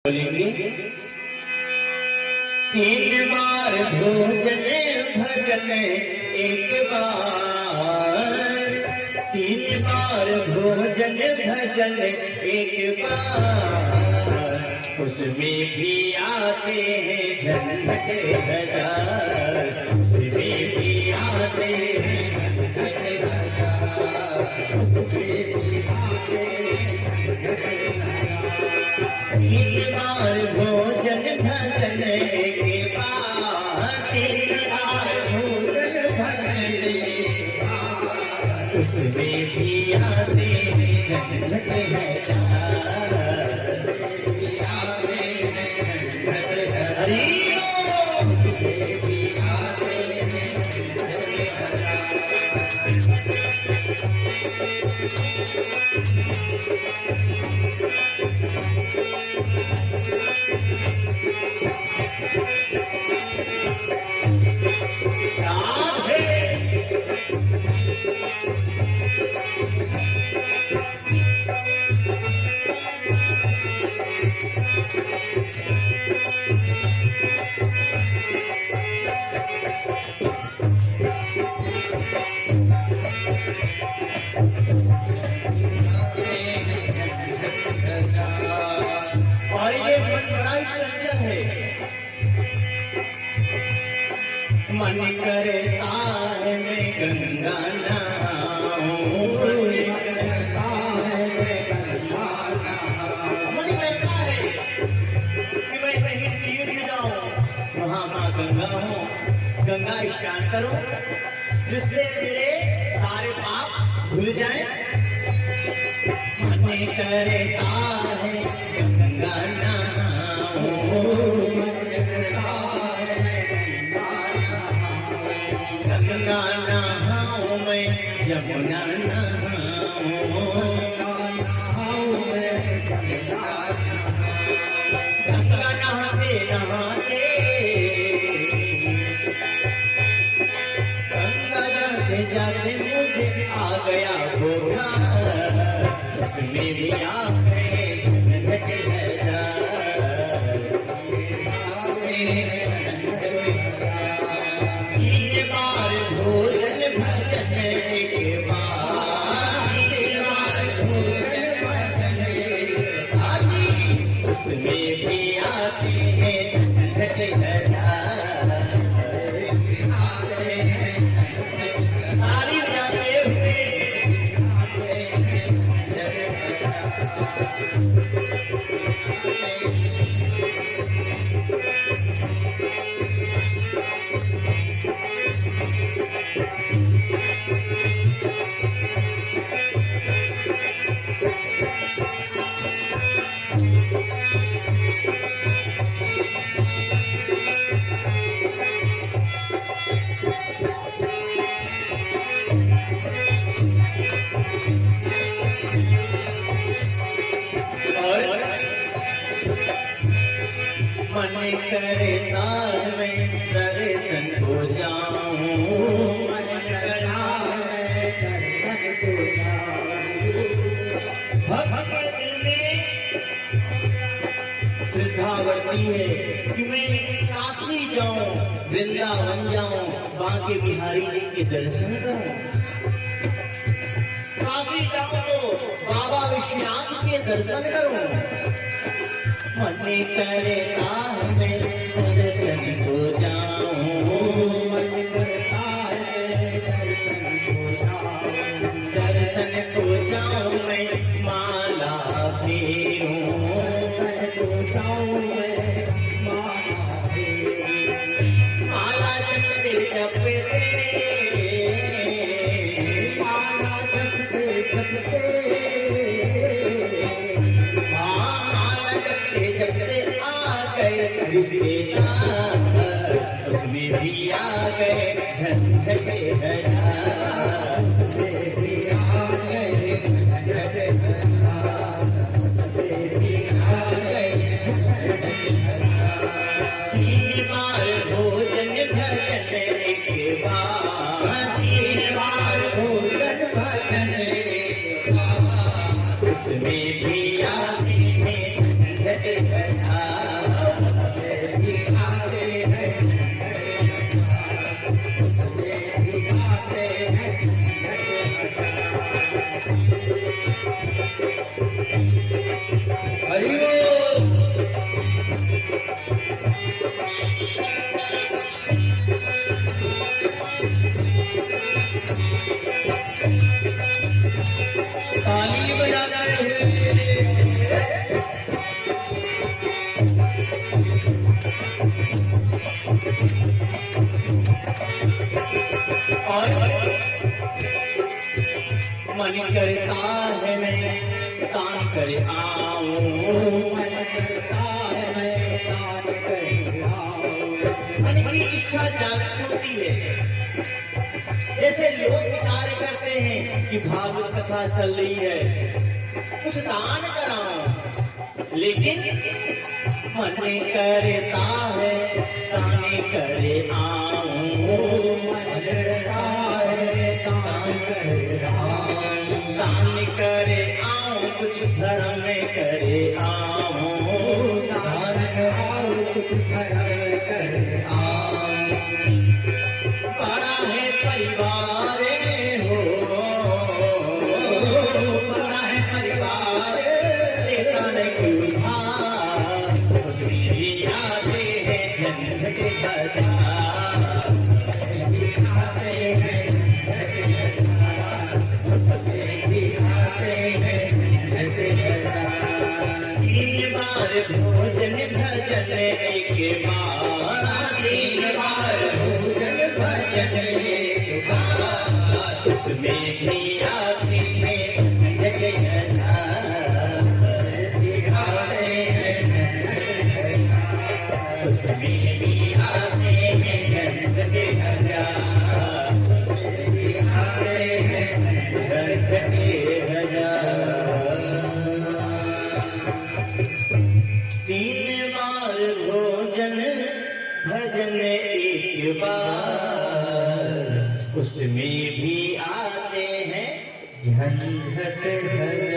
बोलेंगे। तीन बार भोजन भजन एक बार, तीन बार भोजन भजन एक बार, उसमें भी आते हैं झंझट हजार, उसमें भी आते हैं झंझट हजार, उसमें भी आते हैं। तीन बार भोजन भजन एक बार, तीन बार भोजन भजन एक बार, उसमें भी आते हैं झंझट हजार, और ये मन बड़ा ही चंचल है। मन करे तार में गंगा नहाऊं, मन करता है कि मैं कहीं तीर्थ जाऊं, वहां मां गंगा हो, गंगा स्नान करूं, जिससे मेरे सारे पाप धुल जाएं। मन करे तार गंगा नहाऊं, गंगा नहाऊं मैं, यमुना नहाऊं, गंगा नहाते नहाते, गंगा जाते जाते मुझे आ गया बुखार, उसमें भी आके झंझट हजार, तीन बार भोजन भजन एक बार, तीन बार भोजन भजन एक बार, उसमें भी आते हैं झंझट हजार, ताली बजाते हुए मन करे तार में दर्शन को जाऊं, मन करे दर्शन को जाऊं, भक्त दिल में श्रद्धा बढ़ती है कि मैं काशी जाऊं, वृंदावन जाऊं, बांके बिहारी जी के दर्शन करूं, काशी जाऊं तो बाबा विश्वनाथ के दर्शन करूं। मन करे तार में दर्शन को जाऊं, मन करता है दर्शन को जाऊं, दर्शन को जाऊं मैं, माला फेरूं, दर्शन को जाऊं मैं, माला फेरूं, माला जपते जपते, माला जपते जपते, रिश्तेदार उसमें भी आ गए झंझट हजार, उसमें भी आ गए झंझट हजार, उसमें भी आ गए झंझट हजार। तीन बार भोजन भजन एक बार, तीन बार भोजन भजन एक बार, उसमें भी आते हैं झंझट हजार। और मन करता है मैं दान कर आऊं, मन करता है मैं दान कर आऊं। मन की इच्छा जागृत होती है। जैसे लोग विचार करते हैं कि भागवत कथा चल रही है, कुछ दान कराऊं, लेकिन मन करता है दान करे आऊं, मन करता है दान करे आऊं, दान करे आऊं, कुछ धर्म करे आऊं, दान आऊं, कुछ धर्म करे आऊं। बड़ा है परिवार हो, बड़ा है परिवार, देता नहीं उधार, उसमें भी आते हैं झंझट बाजार, आते हैं झंझट बाजार, आते हैं झंझट बाजार। 3 बार भोजन भजन एक बार, 3 बार भोजन भजन एक बार, उसमें भी आते हैं झंझट बाजार, आते हैं झंझट बाजार, उसमें भी आते हैं झंझट बाजार, आते हैं झंझट बाजार। 3 बार भोजन भजन एक बार, उसमें भी आते हैं झंझट बाजार।